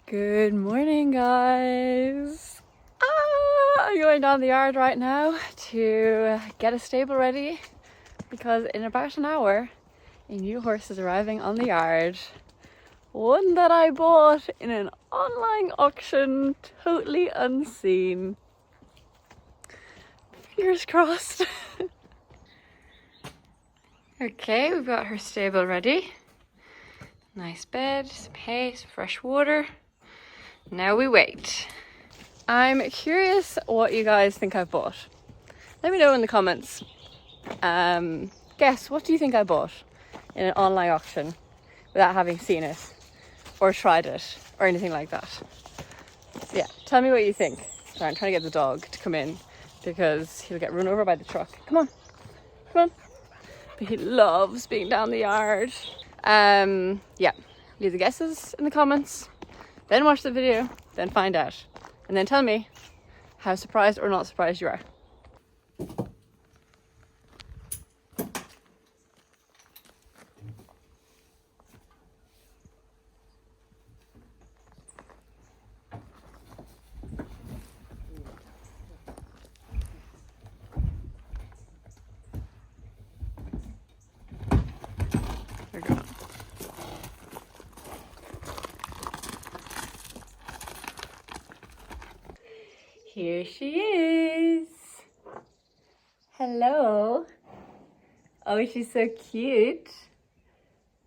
Good morning, guys. I'm going down the yard right now to get a stable ready because in about an hour a new horse is arriving on the yard. One that I bought in an online auction, totally unseen. Fingers crossed. Okay, we've got her stable ready. Nice bed, some hay, some fresh water. Now we wait. I'm curious what you guys think I've bought. Let me know in the comments. Guess, what do you think I bought in an online auction without having seen it or tried it or anything like that? Yeah, tell me what you think. Sorry, I'm trying to get the dog to come in because he'll get run over by the truck. Come on, come on. But he loves being down the yard. Yeah, leave the guesses in the comments. Then watch the video, then find out. And then tell me how surprised or not surprised you are. They're gone. Here she is. Hello. Oh, she's so cute.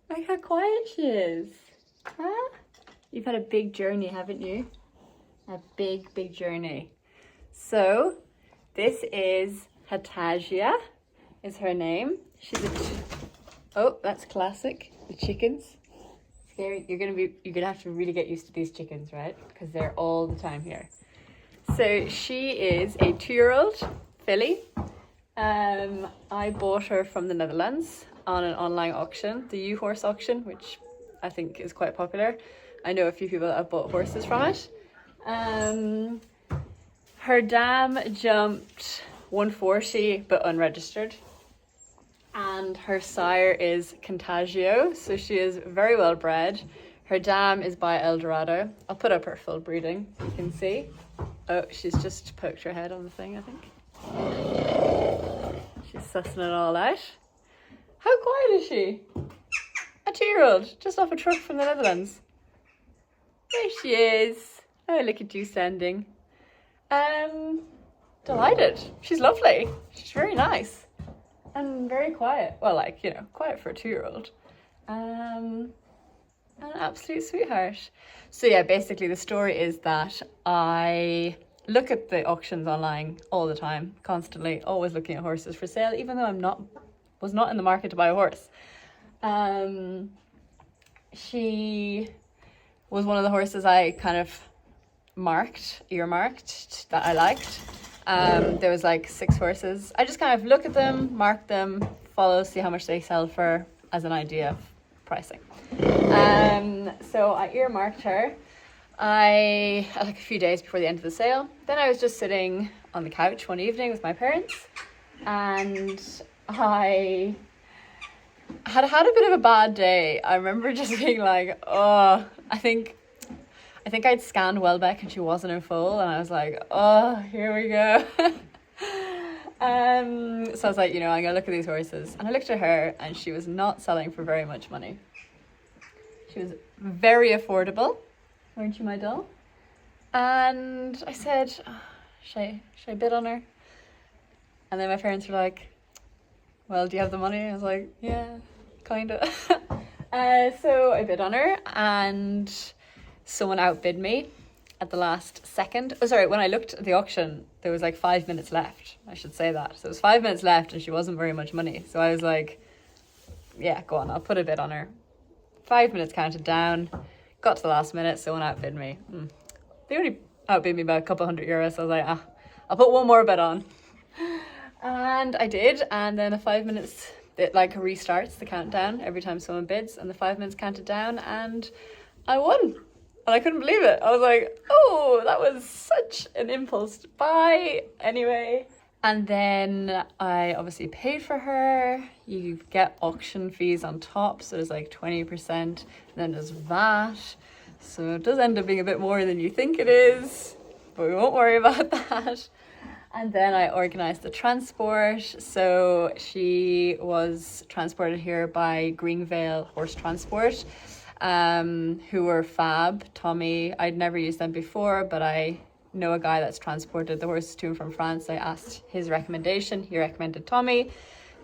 Look how quiet she is. Huh? You've had a big journey, haven't you? A big, big journey. So, this is Hatagia, is her name. She's a... Oh, that's classic. The chickens. Scary. You're gonna have to really get used to these chickens, right? Because they're all the time here. So she is a 2-year-old filly. I bought her from the Netherlands on an online auction, the U-Horse auction, which I think is quite popular. I know a few people that have bought horses from it. Her dam jumped 140 but unregistered. And her sire is Contagio, so she is very well bred. Her dam is by Eldorado. I'll put up her full breeding, you can see. Oh, she's just poked her head on the thing, I think. She's sussing it all out. How quiet is she? A 2-year-old, just off a truck from the Netherlands. There she is. Oh, look at you standing. Delighted. She's lovely. She's very nice. And very quiet. Well, like, you know, quiet for a 2-year-old. An absolute sweetheart. So yeah, basically the story is that I look at the auctions online all the time, constantly, always looking at horses for sale, even though was not in the market to buy a horse. She was one of the horses I kind of earmarked that I liked. There was like 6 horses. I just kind of look at them, mark them, follow, see how much they sell for as an idea of pricing. So I earmarked her. Like a few days before the end of the sale. Then I was just sitting on the couch one evening with my parents, and I had a bit of a bad day. I remember just being like, oh, I think I'd scanned Welbeck and she wasn't in full, and I was like, oh, here we go. So I was like, you know, I'm gonna look at these horses, and I looked at her, and she was not selling for very much money. She was very affordable, weren't you, my doll? And I said, oh, should I bid on her? And then my parents were like, well, do you have the money? I was like, yeah, kind of. So I bid on her, and someone outbid me at the last second. Oh, sorry, when I looked at the auction, there was like 5 minutes left. I should say that. So it was 5 minutes left, and she wasn't very much money. So I was like, yeah, go on, I'll put a bid on her. 5 minutes counted down, got to the last minute, someone outbid me. They only outbid me by a couple €100, so I was like, I'll put one more bet on. And I did, and then the 5 minutes, it like restarts the countdown every time someone bids, and the 5 minutes counted down, and I won. And I couldn't believe it. I was like, oh, that was such an impulse to buy. Anyway, And then I obviously paid for her. You get auction fees on top, so there's like 20%. And then there's VAT. So it does end up being a bit more than you think it is, but we won't worry about that. And then I organised the transport. So she was transported here by Greenvale Horse Transport, who were fab. Tommy, I'd never used them before, but I know a guy that's transported the horses to and from France. I asked his recommendation. He recommended Tommy.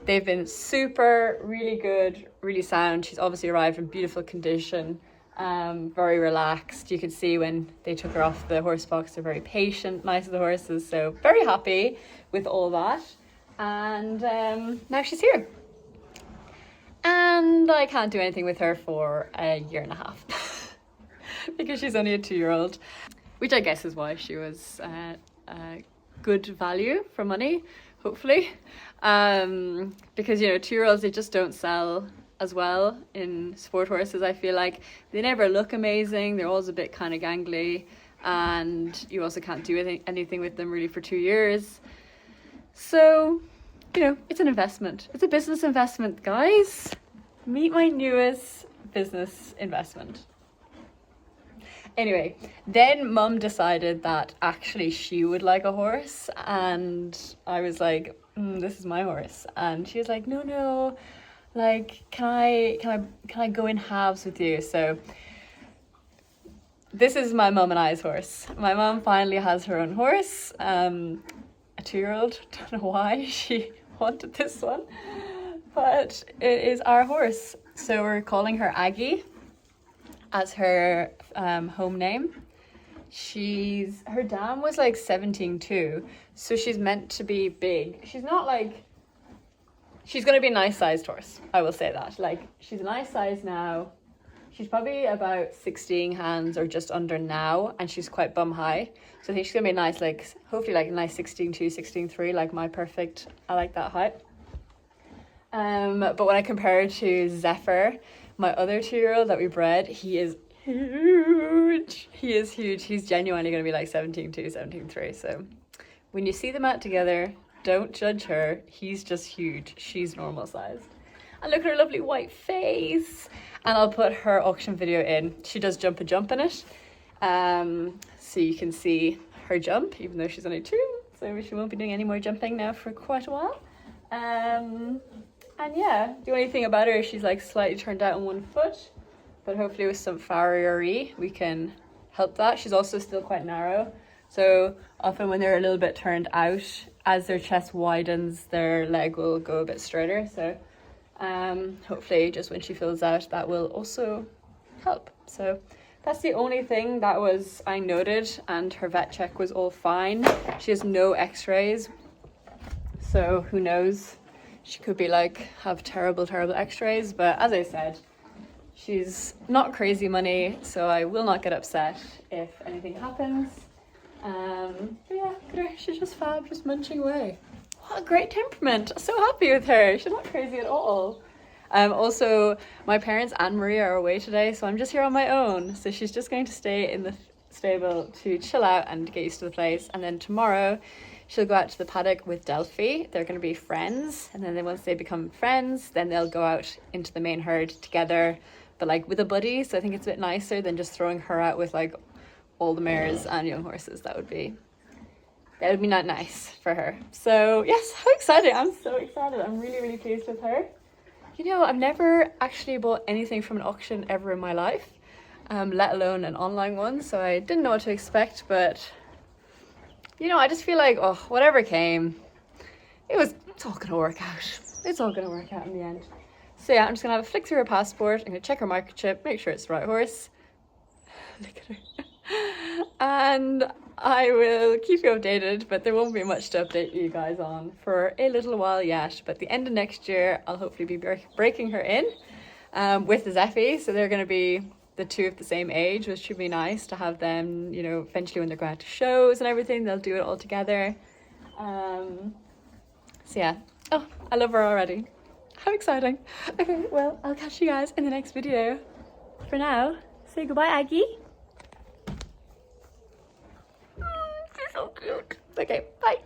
They've been super, really good, really sound. She's obviously arrived in beautiful condition, very relaxed. You could see when they took her off the horse box, they're very patient, nice of the horses. So very happy with all that. And now she's here. And I can't do anything with her for a year and a half because she's only a 2-year-old, which I guess is why she was good value for money, hopefully. Because, you know, 2-year-olds, they just don't sell as well in sport horses. I feel like they never look amazing. They're always a bit kind of gangly, and you also can't do anything with them really for 2 years. So, you know, it's an investment. It's a business investment, guys. Meet my newest business investment. Anyway, then Mum decided that actually she would like a horse, and I was like, this is my horse. And she was like, no, like, can I go in halves with you? So this is my mum and I's horse. My mum finally has her own horse, a 2-year-old. Don't know why she wanted this one, but it is our horse. So we're calling her Aggie as her home name. Her dam was like 17.2, so she's meant to be big. She's not like, she's gonna be a nice sized horse, I will say that. Like, she's a nice size now. She's probably about 16 hands or just under now, and she's quite bum high. So I think she's gonna be a nice, like, hopefully like a nice 16.2, 16.3, like my perfect, I like that height. But when I compare her to Zephyr, my other 2-year-old that we bred, he is huge. He is huge. He's genuinely going to be like 17.2, 17.3. So when you see them out together, don't judge her. He's just huge. She's normal sized. And look at her lovely white face. And I'll put her auction video in. She does jump in it. So you can see her jump, even though she's only 2. So she won't be doing any more jumping now for quite a while. And yeah, the only thing about her is she's like slightly turned out on one foot, but hopefully with some farriery we can help that. She's also still quite narrow, so often when they're a little bit turned out, as their chest widens, their leg will go a bit straighter. So hopefully just when she fills out, that will also help. So that's the only thing that was I noted, and her vet check was all fine. She has no x-rays, so who knows, she could be like have terrible x-rays. But as I said, she's not crazy money, so I will not get upset if anything happens. But yeah, she's just fab, just munching away. What a great temperament. So happy with her. She's not crazy at all. Also, my parents and Maria are away today, so I'm just here on my own. So she's just going to stay in the stable to chill out and get used to the place. And then tomorrow she'll go out to the paddock with Delphi. They're going to be friends, and then once they become friends, then they'll go out into the main herd together, but like with a buddy. So I think it's a bit nicer than just throwing her out with like all the mares and young horses. That would be not nice for her. So yes, how excited. I'm so excited. I'm really pleased with her. You know, I've never actually bought anything from an auction ever in my life, let alone an online one, so I didn't know what to expect. But you know, I just feel like, oh, whatever came, it's all gonna work out. It's all gonna work out in the end. So yeah, I'm just gonna have a flick through her passport. I'm gonna check her microchip, make sure it's the right horse. Look at her. And I will keep you updated, but there won't be much to update you guys on for a little while yet. But the end of next year, I'll hopefully be breaking her in with the Zeffie. So they're gonna be the 2 of the same age, which should be nice to have them, you know, eventually when they're going out to shows and everything, they'll do it all together. So yeah, oh, I love her already. How exciting. Okay, well, I'll catch you guys in the next video. For now, say goodbye, Aggie. She's so cute. Okay, bye.